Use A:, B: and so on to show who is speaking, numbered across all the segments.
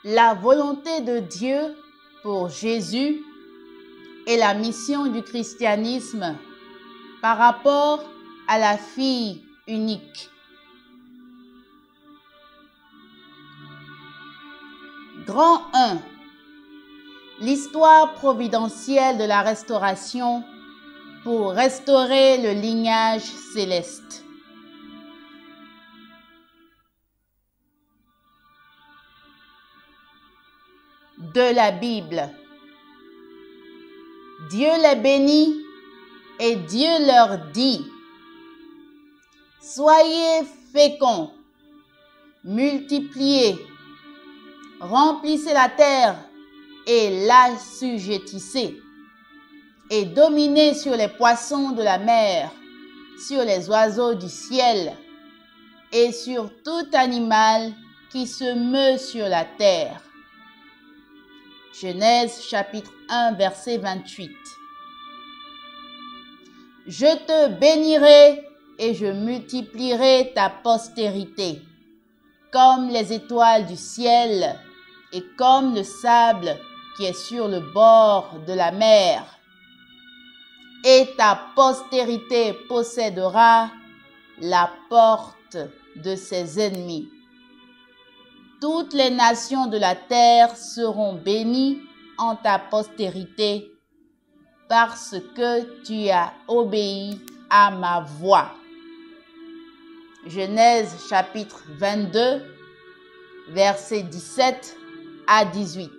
A: La volonté de Dieu pour Jésus et la mission du christianisme par rapport à la fille unique. Grand 1. L'histoire providentielle de la restauration pour restaurer le lignage céleste. De la Bible. Dieu les bénit et Dieu leur dit: soyez féconds, multipliez, remplissez la terre et l'assujettissez, et dominez sur les poissons de la mer, sur les oiseaux du ciel et sur tout animal qui se meut sur la terre. Genèse chapitre 1 verset 28. Je te bénirai et je multiplierai ta postérité, comme les étoiles du ciel et comme le sable qui est sur le bord de la mer. Et ta postérité possédera la porte de ses ennemis. Toutes les nations de la terre seront bénies en ta postérité, parce que tu as obéi à ma voix. Genèse chapitre 22, versets 17 à 18.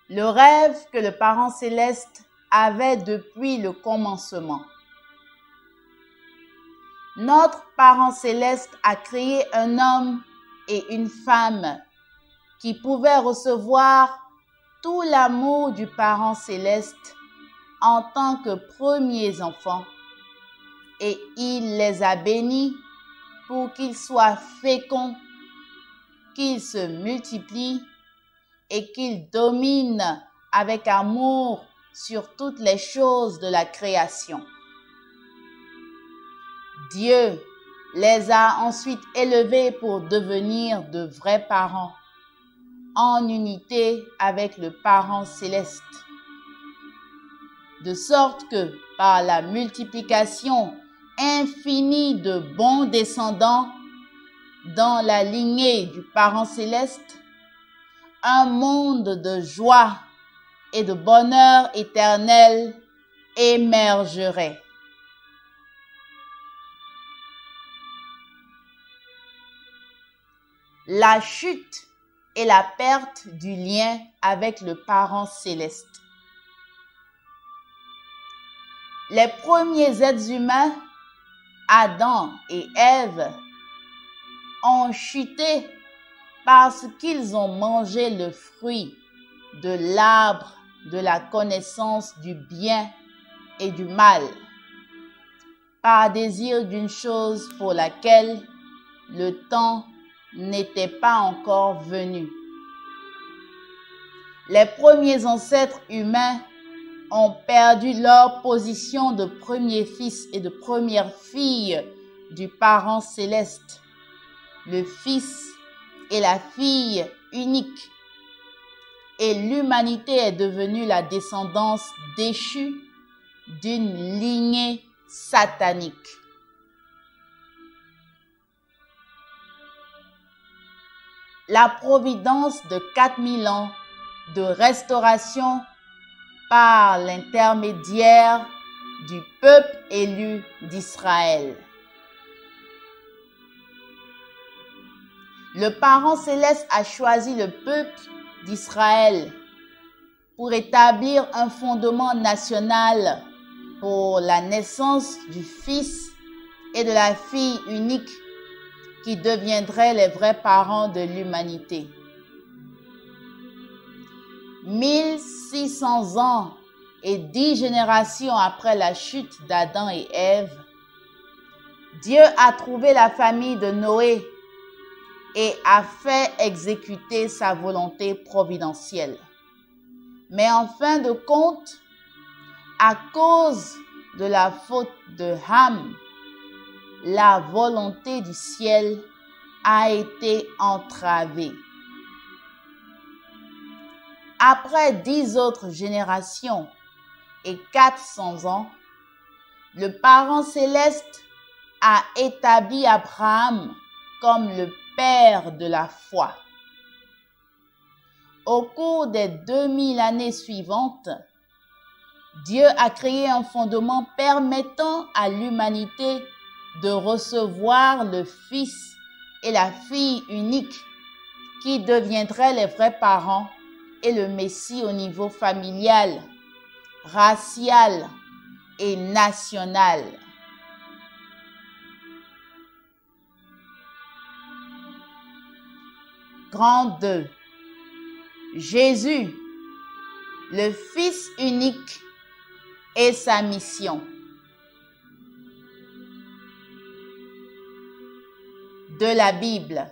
A: Le rêve que le Parent céleste avait depuis le commencement. Notre Parent céleste a créé un homme et une femme qui pouvaient recevoir tout l'amour du Parent céleste en tant que premiers enfants, et il les a bénis pour qu'ils soient féconds, qu'ils se multiplient et qu'ils dominent avec amour sur toutes les choses de la création. Dieu les a ensuite élevés pour devenir de vrais parents, en unité avec le Parent céleste, de sorte que par la multiplication infinie de bons descendants dans la lignée du Parent céleste, un monde de joie et de bonheur éternel émergerait. La chute et la perte du lien avec le Parent céleste. Les premiers êtres humains, Adam et Ève, ont chuté parce qu'ils ont mangé le fruit de l'arbre de la connaissance du bien et du mal, par désir d'une chose pour laquelle le temps n'était pas encore venu. Les premiers ancêtres humains ont perdu leur position de premier fils et de première fille du Parent céleste, le Fils et la fille unique, et l'humanité est devenue la descendance déchue d'une lignée satanique. La providence de 4000 ans de restauration par l'intermédiaire du peuple élu d'Israël. Le Parent céleste a choisi le peuple d'Israël pour établir un fondement national pour la naissance du Fils et de la fille unique qui deviendraient les vrais parents de l'humanité. 1600 ans et 10 générations après la chute d'Adam et Ève, Dieu a trouvé la famille de Noé et a fait exécuter sa volonté providentielle. Mais en fin de compte, à cause de la faute de Ham, la volonté du ciel a été entravée. Après 10 autres générations et 400 ans, le Parent céleste a établi Abraham comme le père de la foi. Au cours des 2000 années suivantes, Dieu a créé un fondement permettant à l'humanité de recevoir le Fils et la fille unique qui deviendraient les vrais parents et le Messie au niveau familial, racial et national. Grand 2. Jésus, le Fils unique et sa mission. De la Bible.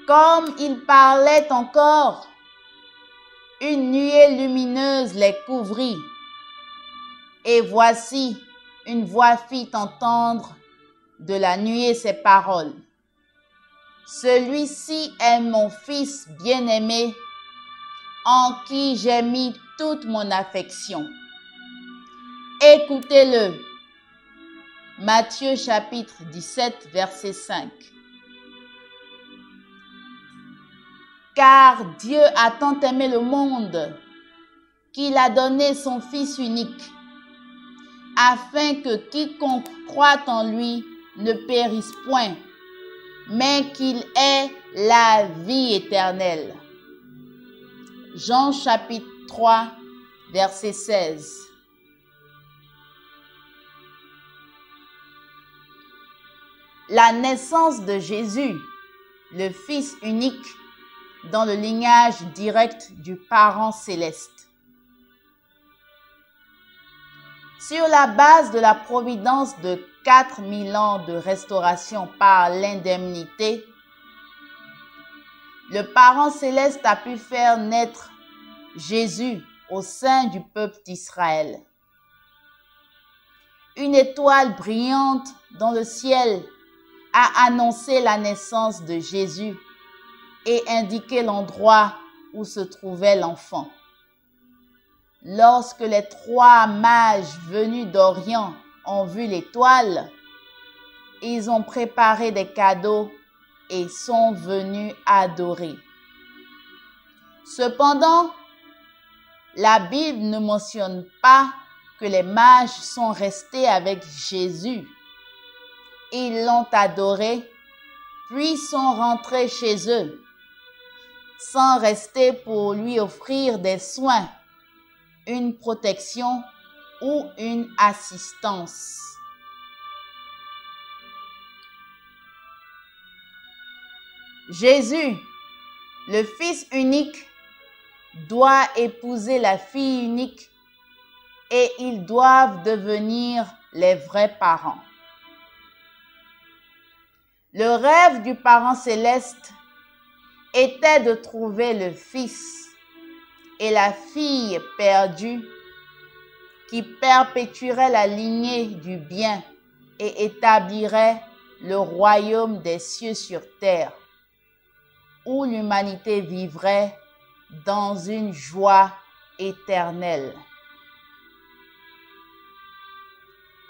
A: Comme il parlait encore, une nuée lumineuse les couvrit. Et voici, une voix fit entendre de la nuée ces paroles. Celui-ci est mon Fils bien-aimé, en qui j'ai mis toute mon affection. Écoutez-le. Matthieu chapitre 17, verset 5. Car Dieu a tant aimé le monde qu'il a donné son Fils unique, afin que quiconque croit en lui ne périsse point, mais qu'il ait la vie éternelle. Jean chapitre 3, verset 16. La naissance de Jésus, le Fils unique, dans le lignage direct du Parent céleste. Sur la base de la providence de 4000 ans de restauration par l'indemnité, le Parent céleste a pu faire naître Jésus au sein du peuple d'Israël. Une étoile brillante dans le ciel a annoncé la naissance de Jésus et indiqué l'endroit où se trouvait l'enfant. Lorsque les 3 mages venus d'Orient ont vu l'étoile, ils ont préparé des cadeaux et sont venus adorer. Cependant, la Bible ne mentionne pas que les mages sont restés avec Jésus. Ils l'ont adoré, puis sont rentrés chez eux, sans rester pour lui offrir des soins, une protection ou une assistance. Jésus, le Fils unique, doit épouser la fille unique et ils doivent devenir les vrais parents. Le rêve du Parent céleste était de trouver le Fils et la fille perdue qui perpétuerait la lignée du bien et établirait le royaume des cieux sur terre, où l'humanité vivrait dans une joie éternelle.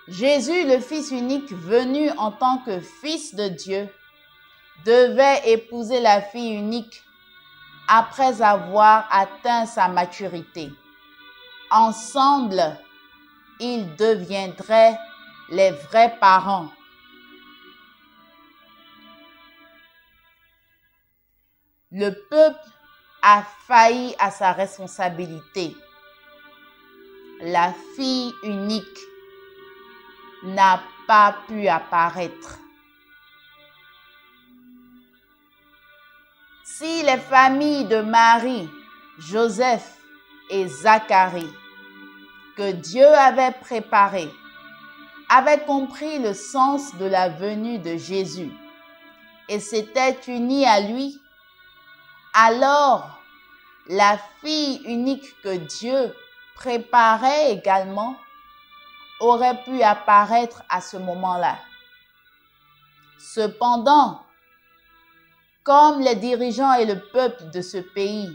A: Jésus, le Fils unique, venu en tant que Fils de Dieu, devait épouser la fille unique après avoir atteint sa maturité. Ensemble, ils deviendraient les vrais parents. Le peuple a failli à sa responsabilité. La fille unique n'a pas pu apparaître. Si les familles de Marie, Joseph et Zacharie, que Dieu avait préparées, avaient compris le sens de la venue de Jésus et s'étaient unies à lui, alors la fille unique que Dieu préparait également aurait pu apparaître à ce moment-là. Cependant, comme les dirigeants et le peuple de ce pays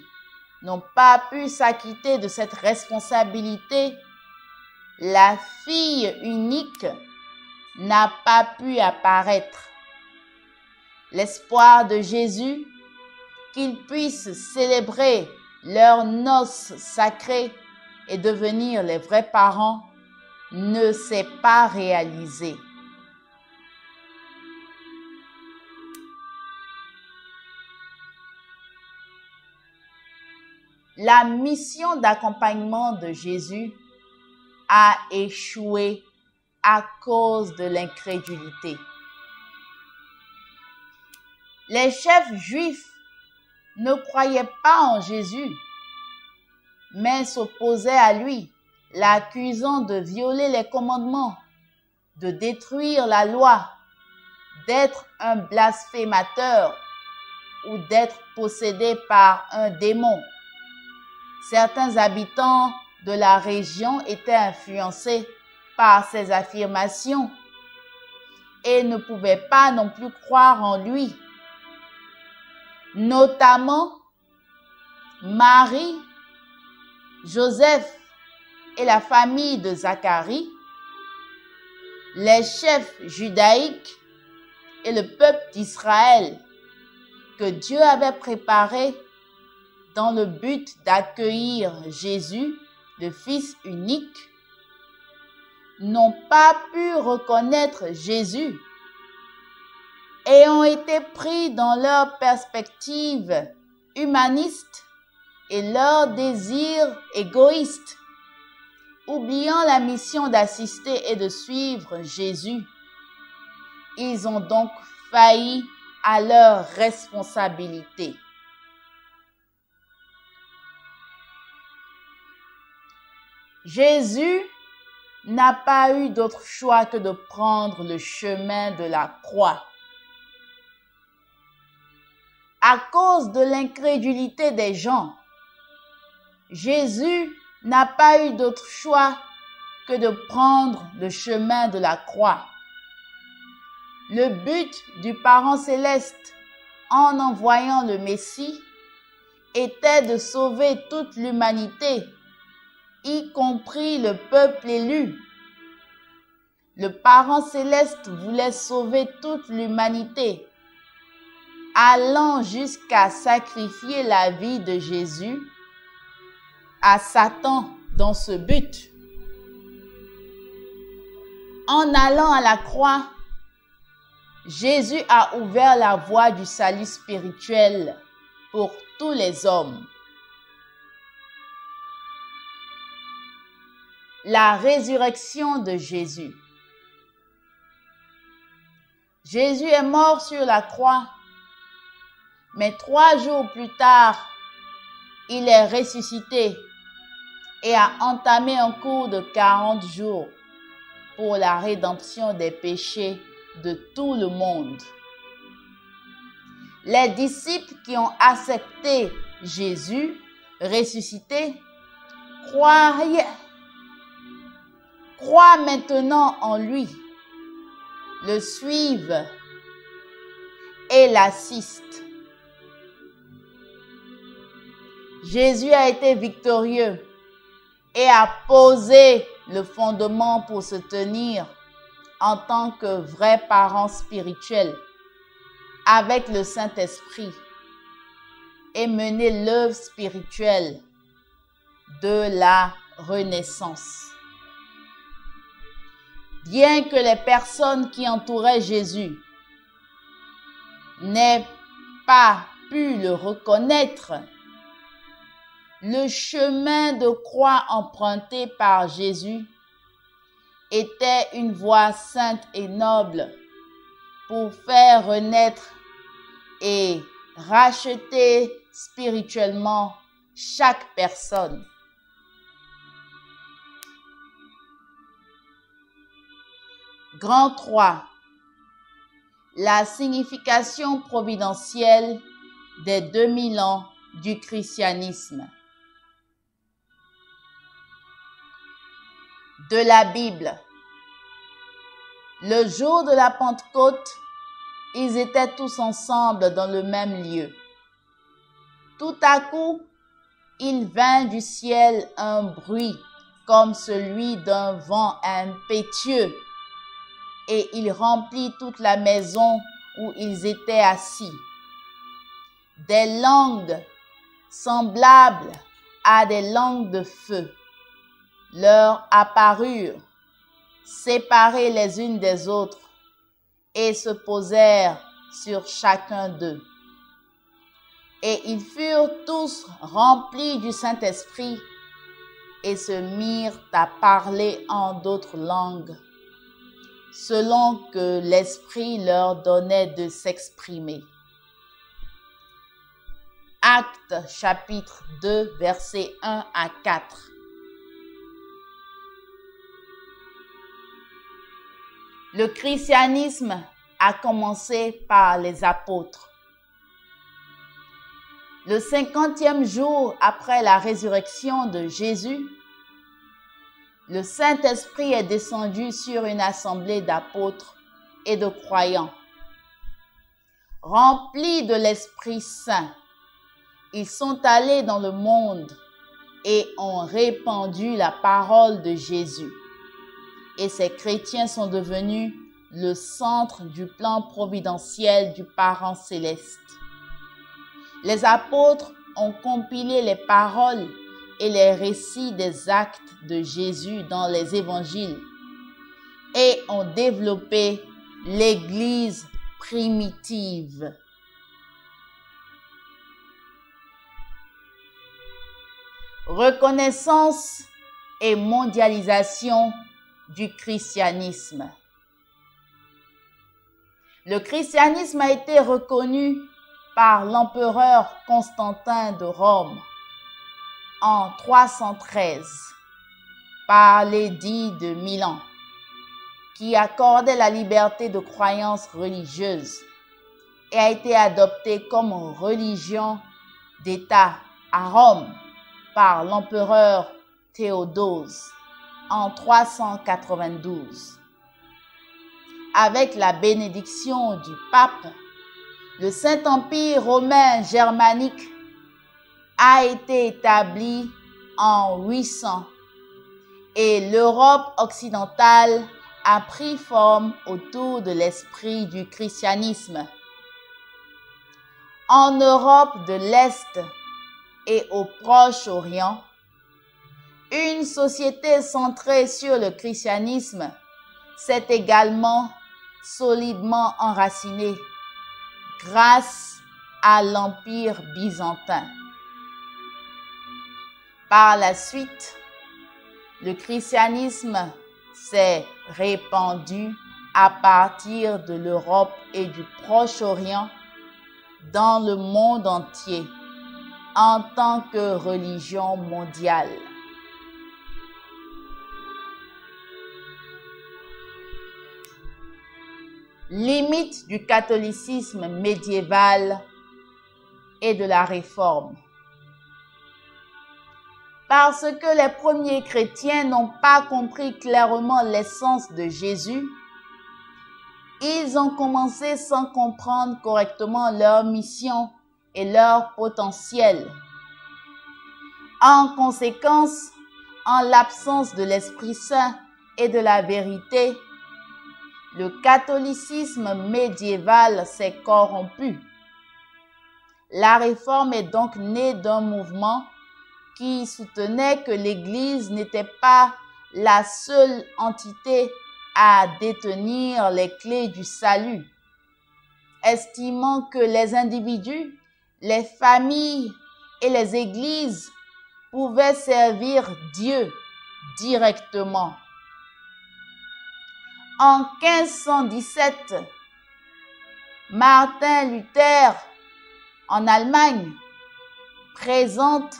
A: n'ont pas pu s'acquitter de cette responsabilité, la fille unique n'a pas pu apparaître. L'espoir de Jésus, qu'ils puissent célébrer leurs noces sacrées et devenir les vrais parents, ne s'est pas réalisé. La mission d'accompagnement de Jésus a échoué à cause de l'incrédulité. Les chefs juifs ne croyaient pas en Jésus, mais s'opposaient à lui, l'accusant de violer les commandements, de détruire la loi, d'être un blasphémateur ou d'être possédé par un démon. Certains habitants de la région étaient influencés par ces affirmations et ne pouvaient pas non plus croire en lui. Notamment Marie, Joseph et la famille de Zacharie, les chefs judaïques et le peuple d'Israël que Dieu avait préparé dans le but d'accueillir Jésus, le Fils unique, n'ont pas pu reconnaître Jésus et ont été pris dans leur perspective humaniste et leur désir égoïste, oubliant la mission d'assister et de suivre Jésus. Ils ont donc failli à leur responsabilité. Jésus n'a pas eu d'autre choix que de prendre le chemin de la croix. À cause de l'incrédulité des gens, Jésus n'a pas eu d'autre choix que de prendre le chemin de la croix. Le but du Parent céleste en envoyant le Messie était de sauver toute l'humanité, y compris le peuple élu. Le Parent céleste voulait sauver toute l'humanité, allant jusqu'à sacrifier la vie de Jésus à Satan dans ce but. En allant à la croix, Jésus a ouvert la voie du salut spirituel pour tous les hommes. La résurrection de Jésus. Jésus est mort sur la croix, mais 3 jours plus tard, il est ressuscité et a entamé un cours de 40 jours pour la rédemption des péchés de tout le monde. Les disciples qui ont accepté Jésus ressuscité croient maintenant en lui, le suivent et l'assistent. Jésus a été victorieux et a posé le fondement pour se tenir en tant que vrai parent spirituel avec le Saint-Esprit et mener l'œuvre spirituelle de la renaissance. Bien que les personnes qui entouraient Jésus n'aient pas pu le reconnaître, le chemin de croix emprunté par Jésus était une voie sainte et noble pour faire renaître et racheter spirituellement chaque personne. Grand 3. La signification providentielle des 2000 ans du christianisme. De la Bible. Le jour de la Pentecôte, ils étaient tous ensemble dans le même lieu. Tout à coup, il vint du ciel un bruit comme celui d'un vent impétueux, et il remplit toute la maison où ils étaient assis. Des langues semblables à des langues de feu leur apparurent, séparées les unes des autres, et se posèrent sur chacun d'eux. Et ils furent tous remplis du Saint-Esprit et se mirent à parler en d'autres langues, selon que l'Esprit leur donnait de s'exprimer. Actes chapitre 2, versets 1 à 4. Le christianisme a commencé par les apôtres. Le 50e jour après la résurrection de Jésus, le Saint-Esprit est descendu sur une assemblée d'apôtres et de croyants. Remplis de l'Esprit Saint, ils sont allés dans le monde et ont répandu la parole de Jésus. Et ces chrétiens sont devenus le centre du plan providentiel du Parent céleste. Les apôtres ont compilé les paroles et les récits des actes de Jésus dans les évangiles et ont développé l'Église primitive. Reconnaissance et mondialisation du christianisme. Le christianisme a été reconnu par l'empereur Constantin de Rome en 313 par l'édit de Milan, qui accordait la liberté de croyance religieuse et a été adopté comme religion d'État à Rome par l'empereur Théodose en 392. Avec la bénédiction du pape, le Saint-Empire romain germanique a été établi en 800 et l'Europe occidentale a pris forme autour de l'esprit du christianisme. En Europe de l'Est et au Proche-Orient, une société centrée sur le christianisme s'est également solidement enracinée grâce à l'Empire byzantin. Par la suite, le christianisme s'est répandu à partir de l'Europe et du Proche-Orient dans le monde entier en tant que religion mondiale. Limite du catholicisme médiéval et de la Réforme. Parce que les premiers chrétiens n'ont pas compris clairement l'essence de Jésus, ils ont commencé sans comprendre correctement leur mission et leur potentiel. En conséquence, en l'absence de l'Esprit Saint et de la vérité, le catholicisme médiéval s'est corrompu. La Réforme est donc née d'un mouvement qui soutenait que l'Église n'était pas la seule entité à détenir les clés du salut, estimant que les individus, les familles et les églises pouvaient servir Dieu directement. En 1517, Martin Luther, en Allemagne, présente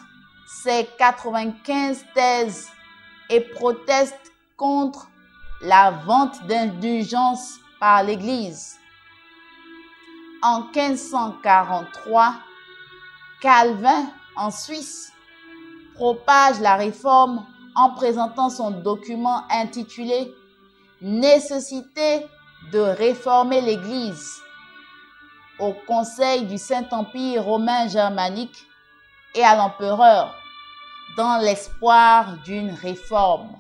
A: ses 95 thèses et proteste contre la vente d'indulgences par l'Église. En 1543, Calvin, en Suisse, propage la Réforme en présentant son document intitulé nécessité de réformer l'Église au Conseil du Saint-Empire romain germanique et à l'empereur dans l'espoir d'une réforme.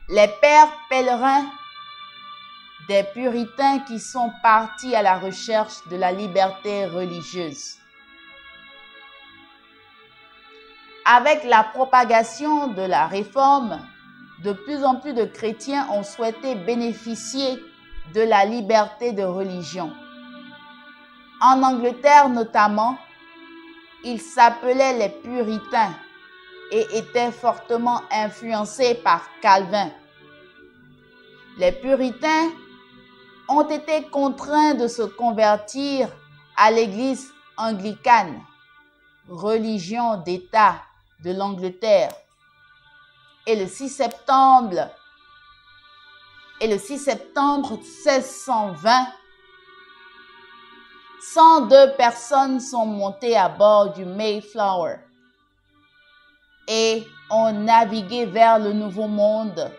A: Les pères pèlerins des puritains qui sont partis à la recherche de la liberté religieuse. Avec la propagation de la réforme, de plus en plus de chrétiens ont souhaité bénéficier de la liberté de religion. En Angleterre notamment, ils s'appelaient les puritains et étaient fortement influencés par Calvin. Les puritains ont été contraints de se convertir à l'Église anglicane, religion d'État de l'Angleterre. Et le 6 septembre 1620, 102 personnes sont montées à bord du Mayflower et ont navigué vers le Nouveau Monde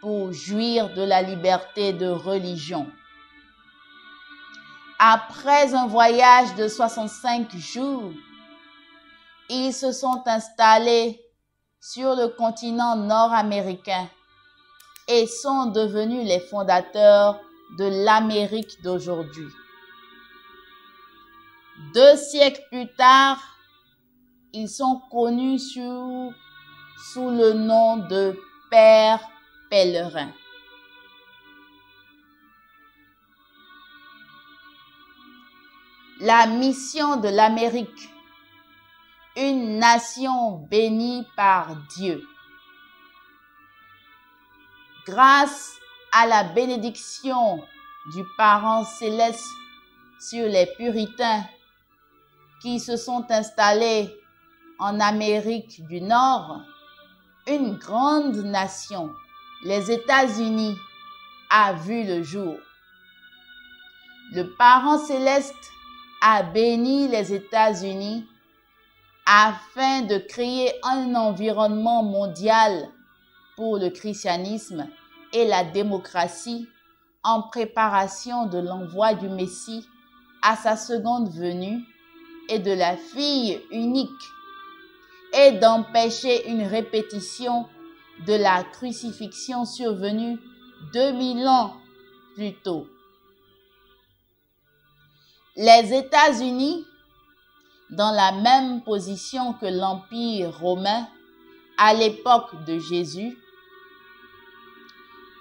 A: pour jouir de la liberté de religion. Après un voyage de 65 jours, ils se sont installés sur le continent nord-américain et sont devenus les fondateurs de l'Amérique d'aujourd'hui. 2 siècles plus tard, ils sont connus sous le nom de Pères pèlerins. La mission de l'Amérique, une nation bénie par Dieu. Grâce à la bénédiction du Parent céleste sur les puritains qui se sont installés en Amérique du Nord, une grande nation, les États-Unis, a vu le jour. Le Parent céleste a béni les États-Unis afin de créer un environnement mondial pour le christianisme et la démocratie en préparation de l'envoi du Messie à sa seconde venue et de la fille unique, et d'empêcher une répétition de la crucifixion survenue 2000 ans plus tôt. Les États-Unis, dans la même position que l'Empire romain à l'époque de Jésus,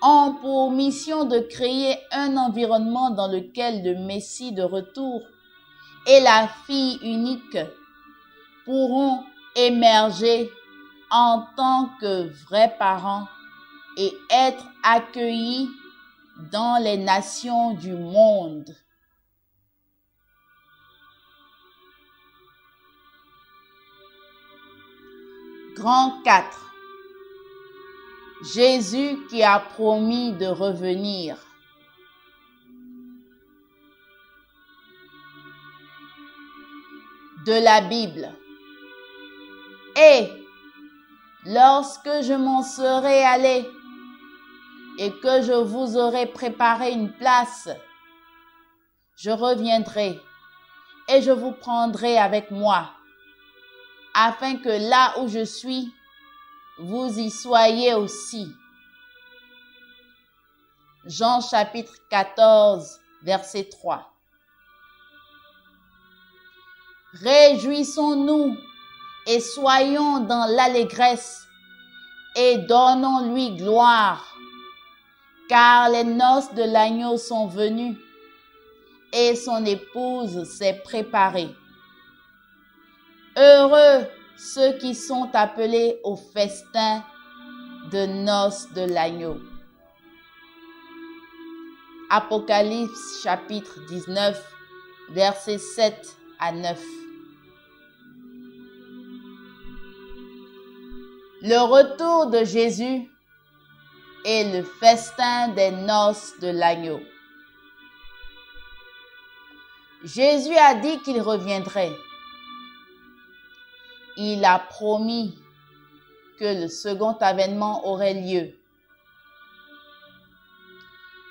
A: ont pour mission de créer un environnement dans lequel le Messie de retour et la fille unique pourront émerger en tant que vrais parents et être accueillis dans les nations du monde. Grand 4. Jésus qui a promis de revenir. De la Bible. Et lorsque je m'en serai allé et que je vous aurai préparé une place, je reviendrai et je vous prendrai avec moi, afin que là où je suis, vous y soyez aussi. Jean chapitre 14, verset 3. Réjouissons-nous et soyons dans l'allégresse et donnons-lui gloire, car les noces de l'agneau sont venues et son épouse s'est préparée. Heureux ceux qui sont appelés au festin de noces de l'agneau. Apocalypse chapitre 19, versets 7 à 9. Le retour de Jésus est le festin des noces de l'agneau. Jésus a dit qu'il reviendrait. il a promis que le second avènement aurait lieu.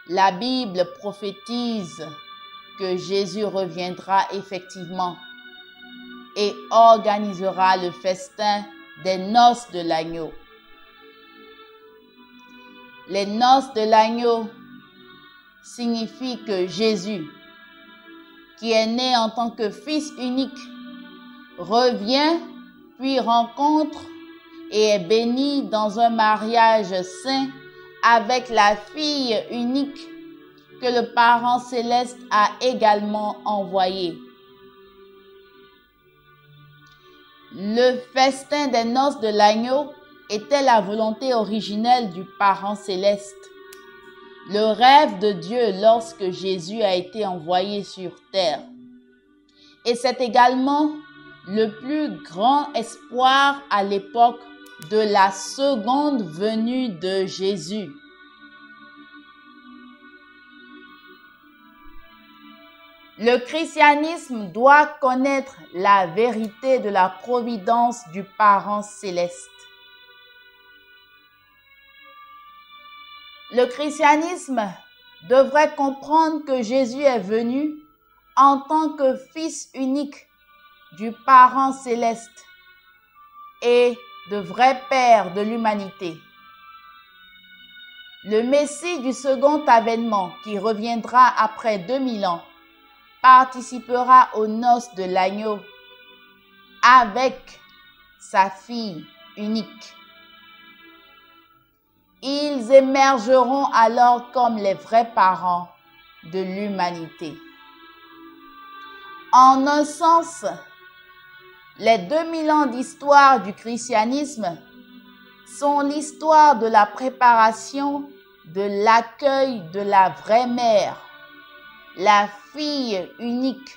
A: La Bible prophétise que Jésus reviendra effectivement et organisera le festin des noces de l'agneau. Les noces de l'agneau signifient que Jésus, qui est né en tant que fils unique, revient puis rencontre et est béni dans un mariage saint avec la fille unique que le Parent céleste a également envoyée. Le festin des noces de l'agneau était la volonté originelle du Parent céleste, le rêve de Dieu lorsque Jésus a été envoyé sur terre. Et c'est également le plus grand espoir à l'époque de la seconde venue de Jésus. Le christianisme doit connaître la vérité de la providence du Parent céleste. Le christianisme devrait comprendre que Jésus est venu en tant que Fils unique du Parent céleste et de vrai Père de l'humanité. Le Messie du second avènement, qui reviendra après 2000 ans, participera aux noces de l'agneau avec sa fille unique. Ils émergeront alors comme les vrais parents de l'humanité. En un sens, les 2000 ans d'histoire du christianisme sont l'histoire de la préparation de l'accueil de la vraie mère, la fille unique,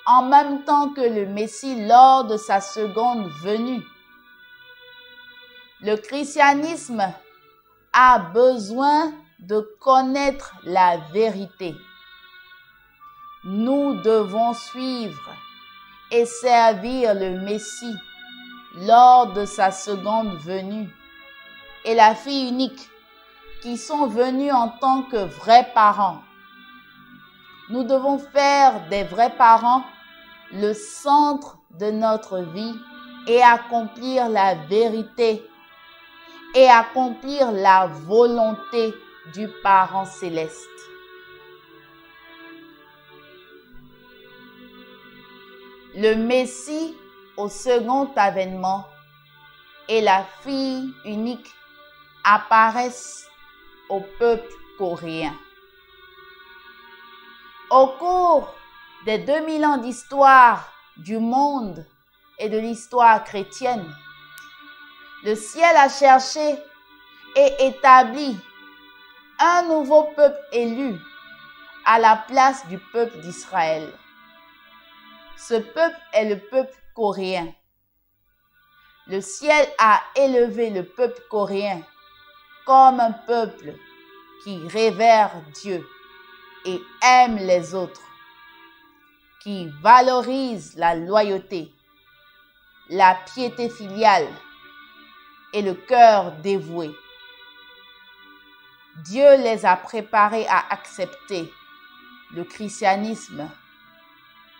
A: en même temps que le Messie lors de sa seconde venue. Le christianisme a besoin de connaître la vérité. Nous devons suivre et servir le Messie lors de sa seconde venue et la fille unique qui sont venus en tant que vrais parents. Nous devons faire des vrais parents le centre de notre vie et accomplir la vérité et accomplir la volonté du Parent céleste. Le Messie au second avènement et la fille unique apparaissent au peuple coréen. Au cours des 2000 ans d'histoire du monde et de l'histoire chrétienne, le ciel a cherché et établi un nouveau peuple élu à la place du peuple d'Israël. Ce peuple est le peuple coréen. Le ciel a élevé le peuple coréen comme un peuple qui révère Dieu et aime les autres, qui valorise la loyauté, la piété filiale et le cœur dévoué. Dieu les a préparés à accepter le christianisme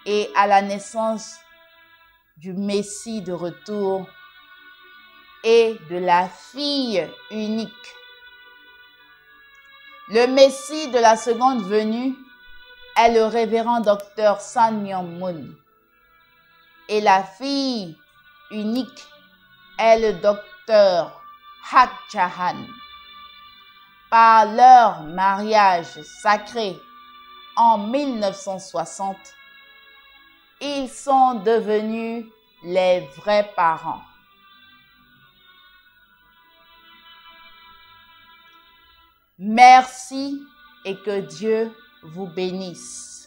A: et à la naissance du Messie de retour et de la fille unique. Le Messie de la seconde venue est le révérend docteur Sun Myung-moon et la fille unique est le docteur Hak Ja-han. Par leur mariage sacré en 1960, ils sont devenus les vrais parents. Merci et que Dieu vous bénisse.